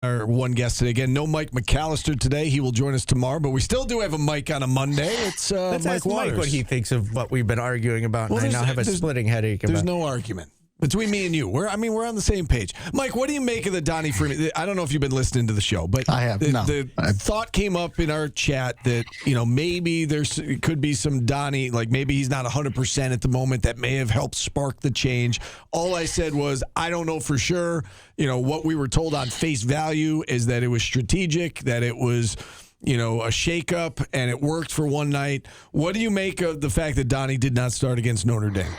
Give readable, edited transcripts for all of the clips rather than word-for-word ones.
Our one guest today. Again, no Mike McAllister today. He will join us tomorrow, but we still do have a Mike on a Monday. It's Let's Mike ask Waters. Mike what he thinks of what we've been arguing about, and I now have a splitting headache about. There's no argument between me and you. We're on the same page. Mike, what do you make of the Donnie Freeman? I don't know if you've been listening to the show, but I have. The thought came up in our chat that, maybe it could be some Donnie, like maybe he's not 100% at the moment. That may have helped spark the change. All I said was, I don't know for sure. What we were told on face value is that it was strategic, that it was, a shakeup, and it worked for one night. What do you make of the fact that Donnie did not start against Notre Dame?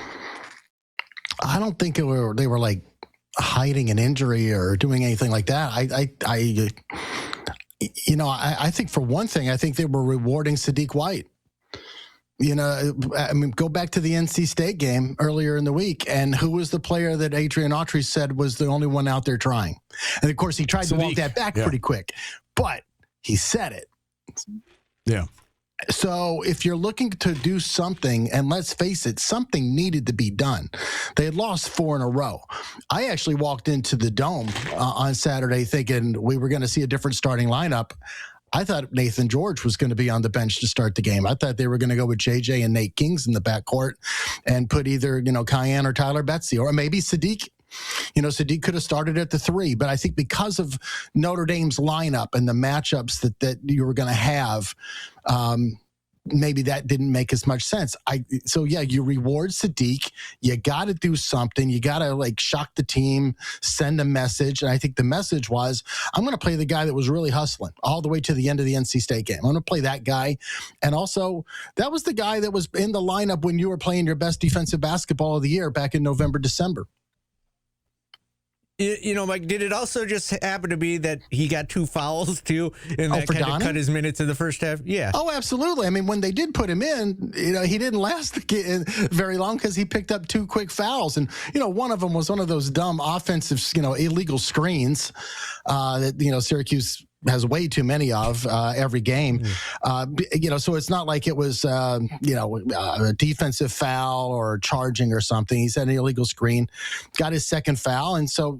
I don't think they were like hiding an injury or doing anything like that. I think for one thing, I think they were rewarding Sadiq White. Go back to the NC State game earlier in the week, and who was the player that Adrian Autry said was the only one out there trying? And of course, he tried to walk that back pretty quick, but he said it. Yeah. So if you're looking to do something, and let's face it, something needed to be done. They had lost 4 in a row. I actually walked into the Dome on Saturday thinking we were going to see a different starting lineup. I thought Nathan George was going to be on the bench to start the game. I thought they were going to go with JJ and Nate Kings in the backcourt and put either, Cayenne or Tyler Betsy, or maybe Sadiq. Sadiq could have started at the 3, but I think because of Notre Dame's lineup and the matchups that you were going to have, maybe that didn't make as much sense. You reward Sadiq. You got to do something. You got to shock the team, send a message. And I think the message was, I'm going to play the guy that was really hustling all the way to the end of the NC State game. I'm going to play that guy. And also, that was the guy that was in the lineup when you were playing your best defensive basketball of the year back in November, December. Mike, did it also just happen to be that he got 2 fouls, too, and that kind of cut his minutes in the first half? Yeah. Oh, absolutely. I mean, when they did put him in, he didn't last very long because he picked up 2 quick fouls. And, one of them was one of those dumb offensive, illegal screens that, Syracuse has way too many of every game. So it's not like it was, a defensive foul or charging or something. He's had an illegal screen, got his second foul. And so,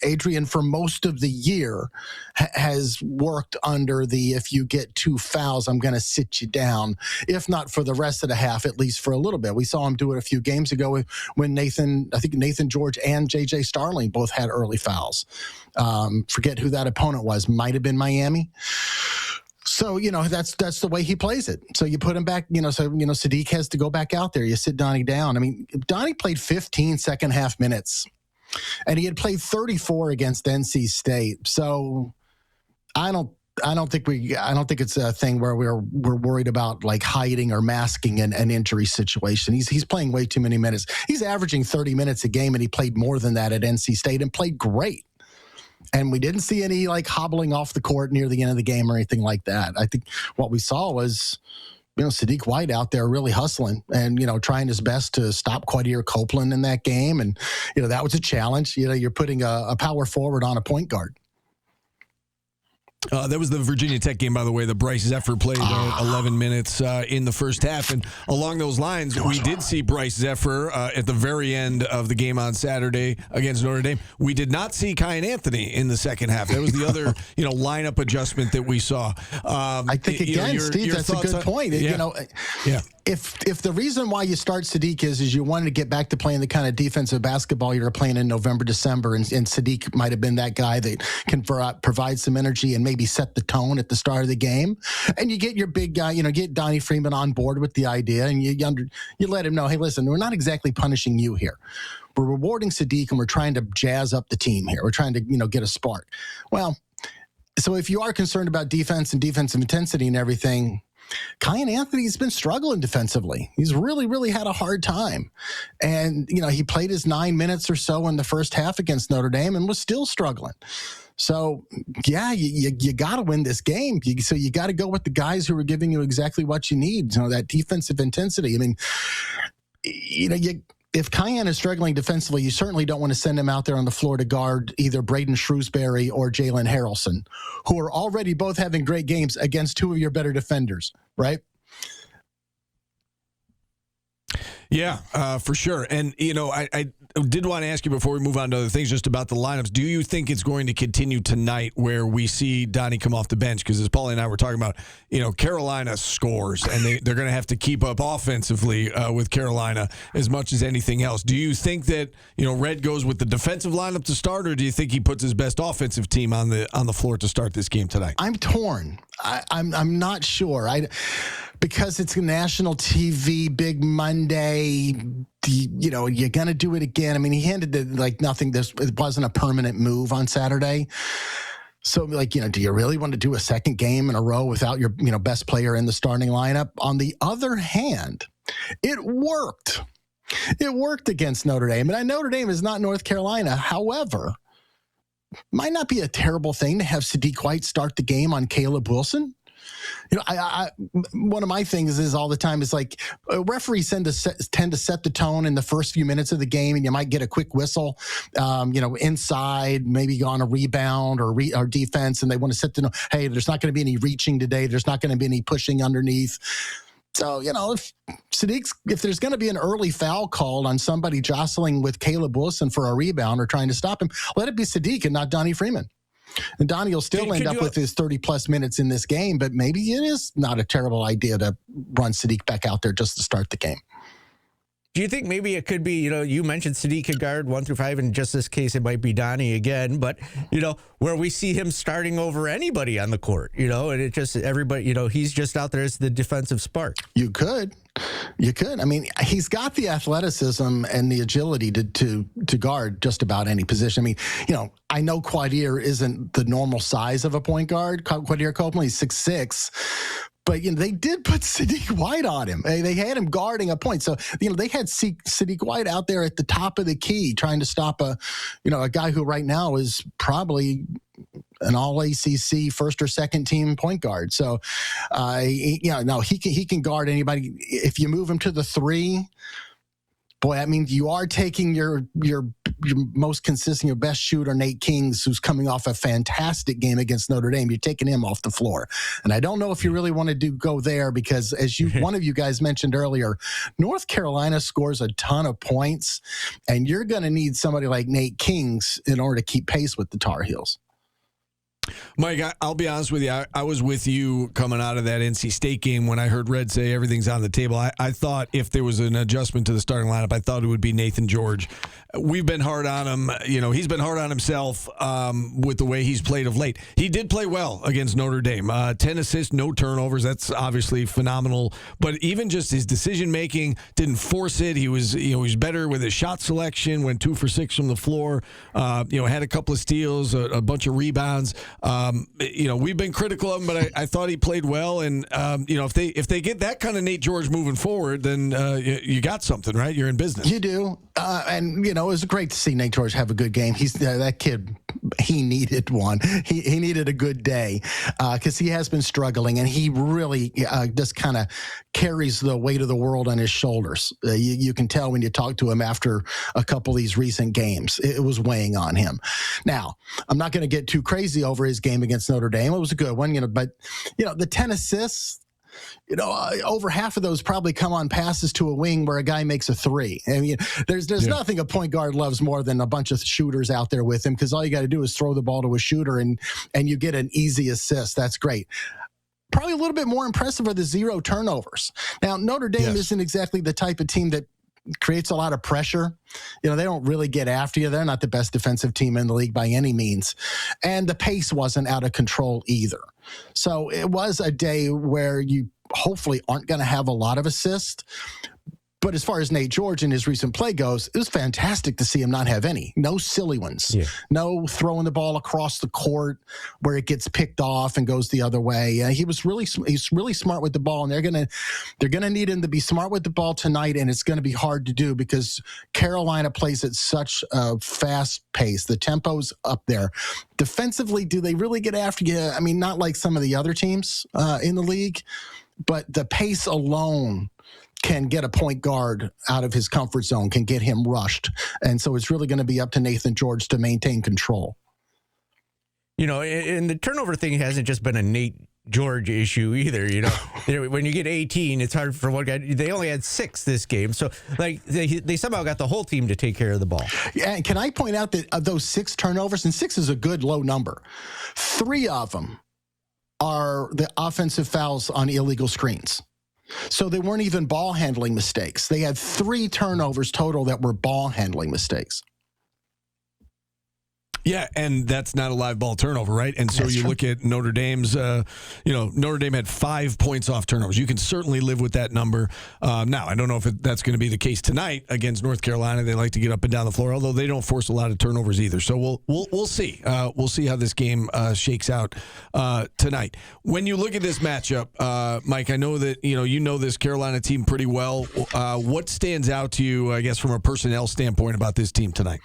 Adrian, for most of the year, has worked under the, if you get 2 fouls, I'm going to sit you down. If not for the rest of the half, at least for a little bit. We saw him do it a few games ago when Nathan George and JJ Starling both had early fouls. Forget who that opponent was. Might have been Miami. So, that's the way he plays it. So you put him back, Sadiq has to go back out there. You sit Donnie down. I mean, Donnie played 15 second half minutes, and he had played 34 against NC State. So I don't think it's a thing where we're worried about hiding or masking an injury situation. He's playing way too many minutes. He's averaging 30 minutes a game, and he played more than that at NC State and played great. And we didn't see any hobbling off the court near the end of the game or anything like that. I think what we saw was, Sadiq White out there really hustling and, trying his best to stop Quadir Copeland in that game. And, that was a challenge. You're putting a power forward on a point guard. That was the Virginia Tech game, by the way, that Bryce Zephyr played 11 minutes in the first half. And along those lines, we did see Bryce Zephyr at the very end of the game on Saturday against Notre Dame. We did not see Kyan Anthony in the second half. That was the other, lineup adjustment that we saw. I think, again, Steve, that's a good point. Yeah. If the reason why you start Sadiq is you wanted to get back to playing the kind of defensive basketball you were playing in November, December, and Sadiq might have been that guy that can provide some energy and maybe set the tone at the start of the game, and you get your big guy, get Donnie Freeman on board with the idea, and you let him know, hey, listen, we're not exactly punishing you here. We're rewarding Sadiq, and we're trying to jazz up the team here. We're trying to, get a spark. Well, so if you are concerned about defense and defensive intensity and everything, Kyan Anthony's been struggling defensively. He's really, really had a hard time. And, he played his 9 minutes or so in the first half against Notre Dame and was still struggling. So, yeah, you got to win this game. So you got to go with the guys who are giving you exactly what you need, that defensive intensity. I mean, if Kyan is struggling defensively, you certainly don't want to send him out there on the floor to guard either Braden Shrewsbury or Jalen Harrelson, who are already both having great games against 2 of your better defenders, right? Yeah, for sure. And, I did want to ask you before we move on to other things just about the lineups. Do you think it's going to continue tonight where we see Donnie come off the bench? Because as Paulie and I were talking about, Carolina scores, and they're going to have to keep up offensively with Carolina as much as anything else. Do you think that, Red goes with the defensive lineup to start, or do you think he puts his best offensive team on the floor to start this game tonight? I'm torn. I'm not sure. Because it's a national TV, big Monday, you're going to do it again. I mean, he handed it like nothing. It wasn't a permanent move on Saturday. So, do you really want to do a second game in a row without your, best player in the starting lineup? On the other hand, it worked. It worked against Notre Dame. And Notre Dame is not North Carolina. However, might not be a terrible thing to have Sadiq White start the game on Caleb Wilson. One of my things is all the time is like referees tend to set the tone in the first few minutes of the game, and you might get a quick whistle, inside, maybe on a rebound or defense, and they want to set the hey, there's not going to be any reaching today. There's not going to be any pushing underneath. So, if there's going to be an early foul called on somebody jostling with Caleb Wilson for a rebound or trying to stop him, let it be Sadiq and not Donnie Freeman. And Donnie will still end up with his 30-plus minutes in this game, but maybe it is not a terrible idea to run Sadiq back out there just to start the game. Do you think maybe it could be, you mentioned Sadiq could guard 1 through 5, in just this case it might be Donnie again, but, where we see him starting over anybody on the court, and it just, everybody, he's just out there as the defensive spark. You could. I mean, he's got the athleticism and the agility to guard just about any position. I mean, I know Quadir isn't the normal size of a point guard. Quadir Copeland, he's 6'6", but they did put Sadiq White on him. They had him guarding a point. So, they had Sadiq White out there at the top of the key trying to stop a guy who right now is probably an all-ACC first or second team point guard. So, he can guard anybody. If you move him to the 3, boy, I mean, you are taking your most consistent, your best shooter, Nate Kings, who's coming off a fantastic game against Notre Dame. You're taking him off the floor. And I don't know if you really want to go there because, as one of you guys mentioned earlier, North Carolina scores a ton of points, and you're going to need somebody like Nate Kings in order to keep pace with the Tar Heels. Mike, I'll be honest with you. I was with you coming out of that NC State game when I heard Red say everything's on the table. I thought if there was an adjustment to the starting lineup, I thought it would be Nathan George. We've been hard on him. He's been hard on himself with the way he's played of late. He did play well against Notre Dame. 10 assists, no turnovers. That's obviously phenomenal. But even just his decision-making, didn't force it. He was better with his shot selection, went 2 for 6 from the floor, had a couple of steals, a bunch of rebounds. We've been critical of him, but I thought he played well. And, if they get that kind of Nate George moving forward, then you got something, right? You're in business. You do. It was great to see Nate George have a good game. He's that kid. He needed one. He needed a good day because he has been struggling, and he really just kind of carries the weight of the world on his shoulders. You can tell when you talk to him after a couple of these recent games. It was weighing on him. Now, I'm not going to get too crazy over his game against Notre Dame. It was a good one, but the 10 assists, over half of those probably come on passes to a wing where a guy makes a 3. I mean, there's nothing a point guard loves more than a bunch of shooters out there with him, because all you got to do is throw the ball to a shooter and you get an easy assist. That's great. Probably a little bit more impressive are the 0 turnovers. Now, Notre Dame isn't exactly the type of team that creates a lot of pressure. They don't really get after you. They're not the best defensive team in the league by any means. And the pace wasn't out of control either. So it was a day where you hopefully aren't going to have a lot of assists. But as far as Nate George and his recent play goes, it was fantastic to see him not have any. No silly ones. Yeah. No throwing the ball across the court where it gets picked off and goes the other way. He's really smart with the ball, and they're gonna need him to be smart with the ball tonight, and it's going to be hard to do because Carolina plays at such a fast pace. The tempo's up there. Defensively, do they really get after you? I mean, not like some of the other teams in the league, but the pace alone can get a point guard out of his comfort zone, can get him rushed. And so it's really going to be up to Nathan George to maintain control. And the turnover thing hasn't just been a Nate George issue either. When you get 18, it's hard for one guy. They only had 6 this game, so like they somehow got the whole team to take care of the ball. Yeah, and can I point out that of those 6 turnovers, and 6 is a good low number, 3 of them are the offensive fouls on illegal screens. So they weren't even ball handling mistakes. They had 3 turnovers total that were ball handling mistakes. Yeah, and that's not a live ball turnover, right? And so you look at Notre Dame's, Notre Dame had 5 points off turnovers. You can certainly live with that number. Now, I don't know if that's going to be the case tonight against North Carolina. They like to get up and down the floor, although they don't force a lot of turnovers either. So we'll see. We'll see how this game shakes out tonight. When you look at this matchup, Mike, I know that you know this Carolina team pretty well. What stands out to you, I guess, from a personnel standpoint about this team tonight?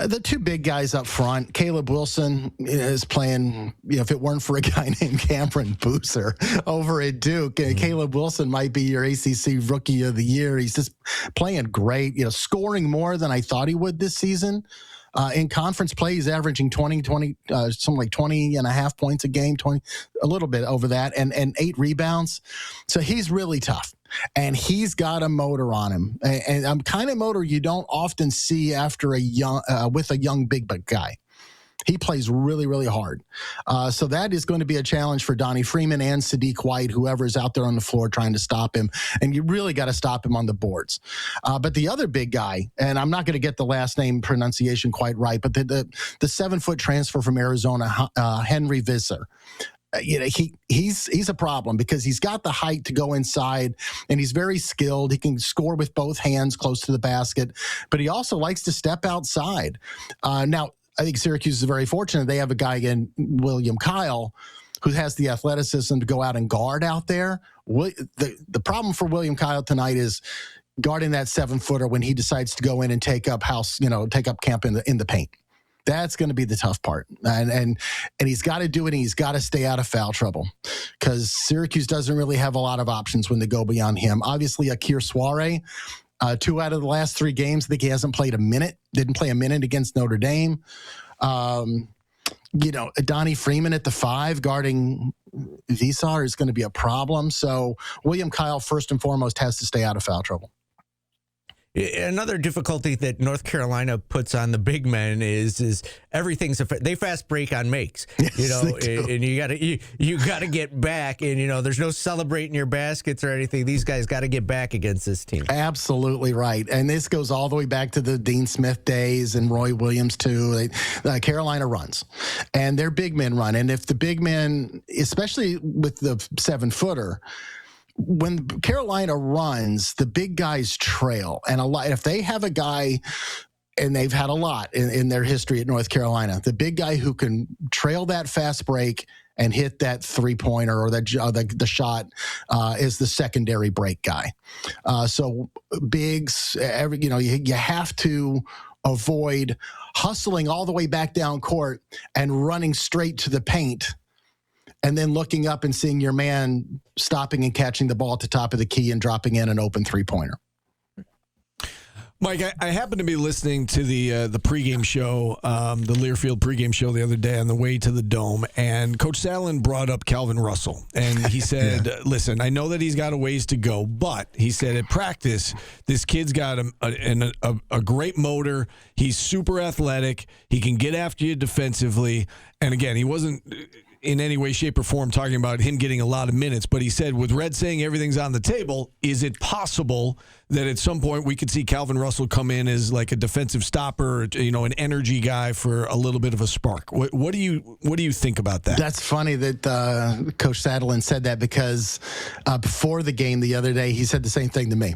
The 2 big guys up front, Caleb Wilson is playing, if it weren't for a guy named Cameron Boozer over at Duke, Caleb Wilson might be your ACC Rookie of the Year. He's just playing great, scoring more than I thought he would this season. In conference play, he's averaging something like 20 and a half points a game, a little bit over that, and 8 rebounds. So he's really tough. And he's got a motor on him, and a kind of motor you don't often see after with a young big guy. He plays really, really hard. So that is going to be a challenge for Donnie Freeman and Sadiq White, whoever's out there on the floor trying to stop him. And you really got to stop him on the boards. But the other big guy, and I'm not going to get the last name pronunciation quite right, but the 7-foot transfer from Arizona, Henry Visser. He's a problem because he's got the height to go inside, and he's very skilled. He can score with both hands close to the basket, but he also likes to step outside. Now, I think Syracuse is very fortunate. They have a guy in William Kyle who has the athleticism to go out and guard out there. The problem for William Kyle tonight is guarding that 7-footer when he decides to go in and take up camp in the paint. That's going to be the tough part. And he's got to do it, and he's got to stay out of foul trouble because Syracuse doesn't really have a lot of options when they go beyond him. Obviously, Akir Soiree, 2 out of the last 3 games, I think he hasn't played a minute, didn't play a minute against Notre Dame. Donnie Freeman at the 5 guarding Visar is going to be a problem. So William Kyle, first and foremost, has to stay out of foul trouble. Another difficulty that North Carolina puts on the big men is everything's they fast break on makes, and you gotta get back, and there's no celebrating your baskets or anything. These guys got to get back against this team. Absolutely right, and this goes all the way back to the Dean Smith days and Roy Williams too. Carolina runs, and their big men run, and if the big men, especially with the 7-footer. When Carolina runs, the big guys trail. And if they have a guy, and they've had a lot in their history at North Carolina, the big guy who can trail that fast break and hit that 3-pointer or the shot is the secondary break guy. So bigs, you have to avoid hustling all the way back down court and running straight to the paint and then looking up and seeing your man stopping and catching the ball at the top of the key and dropping in an open 3-pointer. Mike, I happened to be listening to the pregame show, the Learfield pregame show the other day on the way to the Dome, and Coach Sallin brought up Calvin Russell, and he said, listen, I know that he's got a ways to go, but he said at practice, this kid's got a great motor. He's super athletic. He can get after you defensively, and again, he wasn't in any way, shape, or form talking about him getting a lot of minutes, but he said, with Red saying everything's on the table, is it possible that at some point we could see Calvin Russell come in as like a defensive stopper, an energy guy for a little bit of a spark? What do you think about that? That's funny that Coach Sadlin said that because before the game the other day, he said the same thing to me,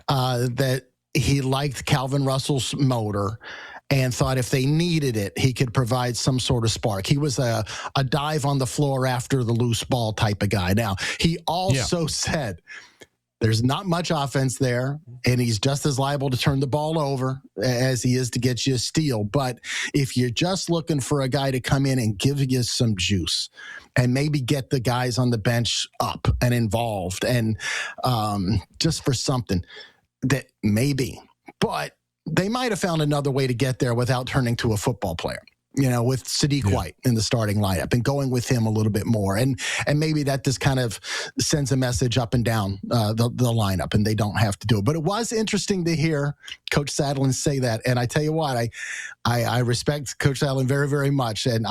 that he liked Calvin Russell's motor and thought if they needed it, he could provide some sort of spark. He was a dive on the floor after the loose ball type of guy. Now, he also said there's not much offense there, and he's just as liable to turn the ball over as he is to get you a steal. But if you're just looking for a guy to come in and give you some juice and maybe get the guys on the bench up and involved and just for something that maybe, but they might have found another way to get there without turning to a football player. with Sadiq White in the starting lineup and going with him a little bit more. And maybe that just kind of sends a message up and down the lineup, and they don't have to do it. But it was interesting to hear Coach Sadlin say that. And I tell you what, I respect Coach Sadlin very, very much. And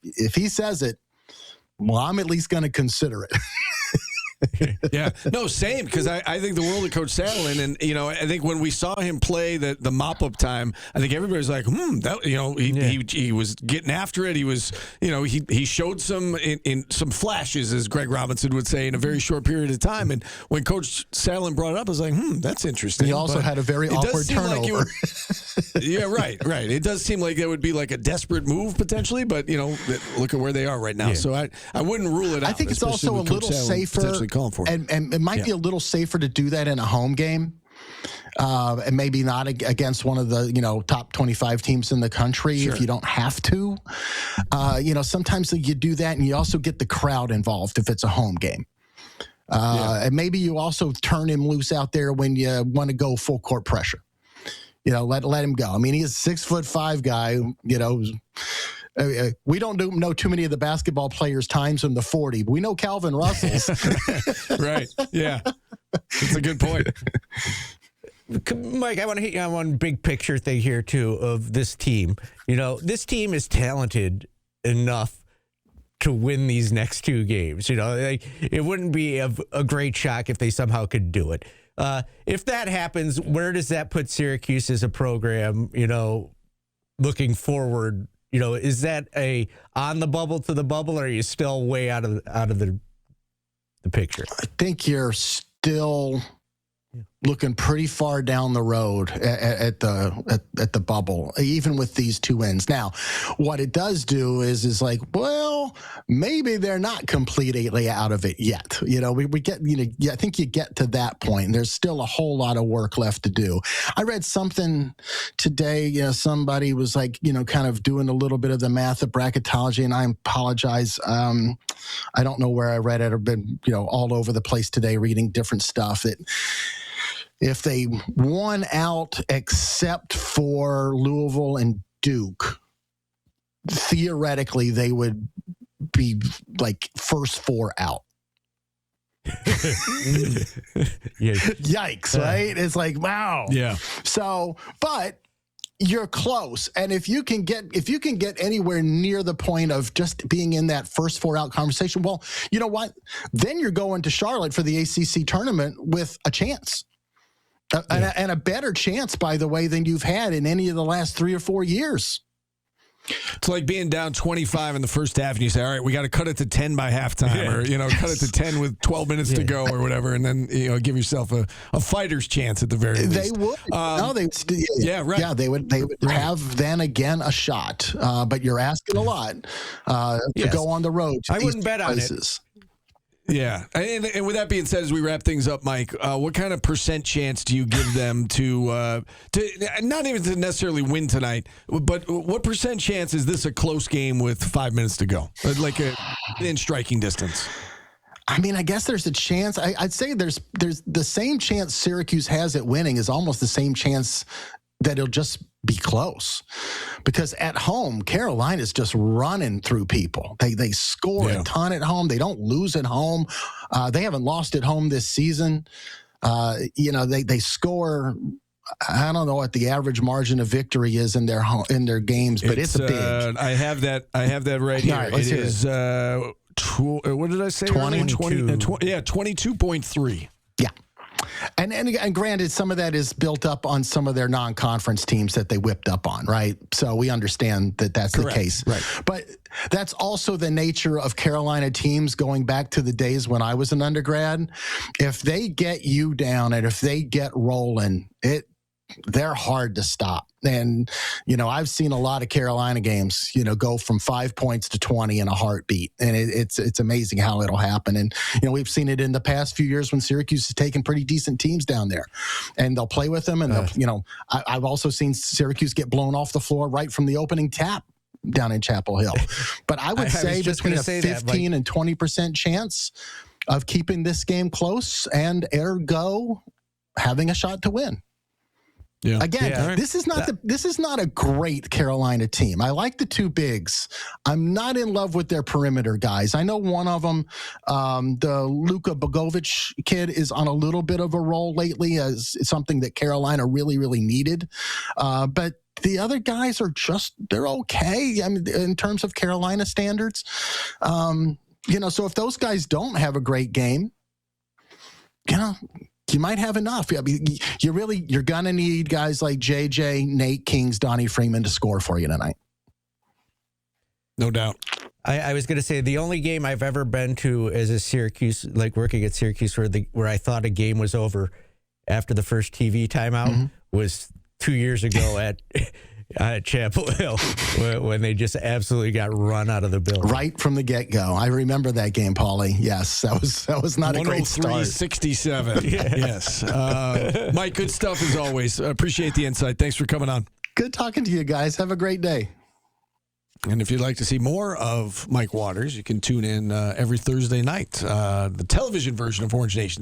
if he says it, well, I'm at least going to consider it. Yeah, no, same, because I think the world of Coach Sadlin, and I think when we saw him play the mop up time, I think everybody's like, he was getting after it. He was, he showed some in some flashes, as Greg Robinson would say, in a very short period of time. And when Coach Sadlin brought it up, I was like, that's interesting. He also had a very awkward turnover. Yeah, right. It does seem like that would be like a desperate move potentially, but look at where they are right now. Yeah. So I wouldn't rule it out. I think it's also a little safer. For. And it might be a little safer to do that in a home game, and maybe not against one of the top 25 teams in the country if you don't have to. Sometimes you do that, and you also get the crowd involved if it's a home game. And maybe you also turn him loose out there when you want to go full court pressure. Let him go. I mean, he's a 6'5" guy. We don't know too many of the basketball players' times in the 40, but we know Calvin Russell's. Right. Yeah. That's a good point. Mike, I want to hit you on one big picture thing here, too, of this team. This team is talented enough to win these next two games. It wouldn't be a great shock if they somehow could do it. If that happens, where does that put Syracuse as a program, looking forward? Is that on the bubble to the bubble, or are you still way out of the picture? I think you're still looking pretty far down the road at the bubble, even with these two wins. Now, what it does do is like, well, maybe they're not completely out of it yet. We get, I think you get to that point, and there's still a whole lot of work left to do. I read something today, somebody was like, kind of doing a little bit of the math of bracketology, and I apologize. I don't know where I read it. I've been, all over the place today reading different stuff. If they won out except for Louisville and Duke, theoretically they would be like first four out. Yikes, right? It's like, wow. Yeah. So, but you're close. And if you can get anywhere near the point of just being in that first four out conversation, well, you know what? Then you're going to Charlotte for the ACC tournament with a chance. And a better chance, by the way, than you've had in any of the last 3 or 4 years. It's like being down 25 in the first half, and you say, all right, we got to cut it to 10 by halftime, or, cut it to 10 with 12 minutes to go or whatever, and then, give yourself a fighter's chance at the very least. They would. No, they yeah, right. Yeah, they would have then again a shot, but you're asking a lot to go on the road to I wouldn't bet places. on it. Yeah. And with that being said, as we wrap things up, Mike, what kind of percent chance do you give them to not even to necessarily win tonight, but what percent chance is this a close game with 5 minutes to go? Like in striking distance? I mean, I guess there's a chance. I'd say there's the same chance Syracuse has at winning is almost the same chance that it'll just be close, because at home, Carolina's just running through people. They score a ton at home. They don't lose at home. They haven't lost at home this season. They score. I don't know what the average margin of victory is in their games, but it's a big. I have that right here. Right, it is. What did I say? 22.3. Yeah. And granted, some of that is built up on some of their non-conference teams that they whipped up on, right? So we understand that that's Correct. the case. Right. But that's also the nature of Carolina teams going back to the days when I was an undergrad. If they get you down and if they get rolling, they're hard to stop. And, I've seen a lot of Carolina games, go from 5 points to 20 in a heartbeat. And it's amazing how it'll happen. And, we've seen it in the past few years when Syracuse has taken pretty decent teams down there. And they'll play with them. And, I've also seen Syracuse get blown off the floor right from the opening tap down in Chapel Hill. But I would say between a 15 and 20% chance of keeping this game close and ergo having a shot to win. Yeah. Again, Yeah. this is not a great Carolina team. I like the two bigs. I'm not in love with their perimeter guys. I know one of them, the Luka Bogovic kid, is on a little bit of a roll lately as something that Carolina really, really needed. But the other guys are they're okay. I mean, in terms of Carolina standards, so if those guys don't have a great game, you might have enough. I mean, you're gonna need guys like JJ, Nate Kings, Donnie Freeman to score for you tonight. No doubt. I was going to say the only game I've ever been to as a Syracuse, like working at Syracuse, where I thought a game was over after the first TV timeout was 2 years ago at Chapel Hill, when they just absolutely got run out of the building. Right from the get-go. I remember that game, Paulie. Yes, that was not a great start. 103-67. Yes. Mike, good stuff as always. Appreciate the insight. Thanks for coming on. Good talking to you guys. Have a great day. And if you'd like to see more of Mike Waters, you can tune in every Thursday night. The television version of Orange Nation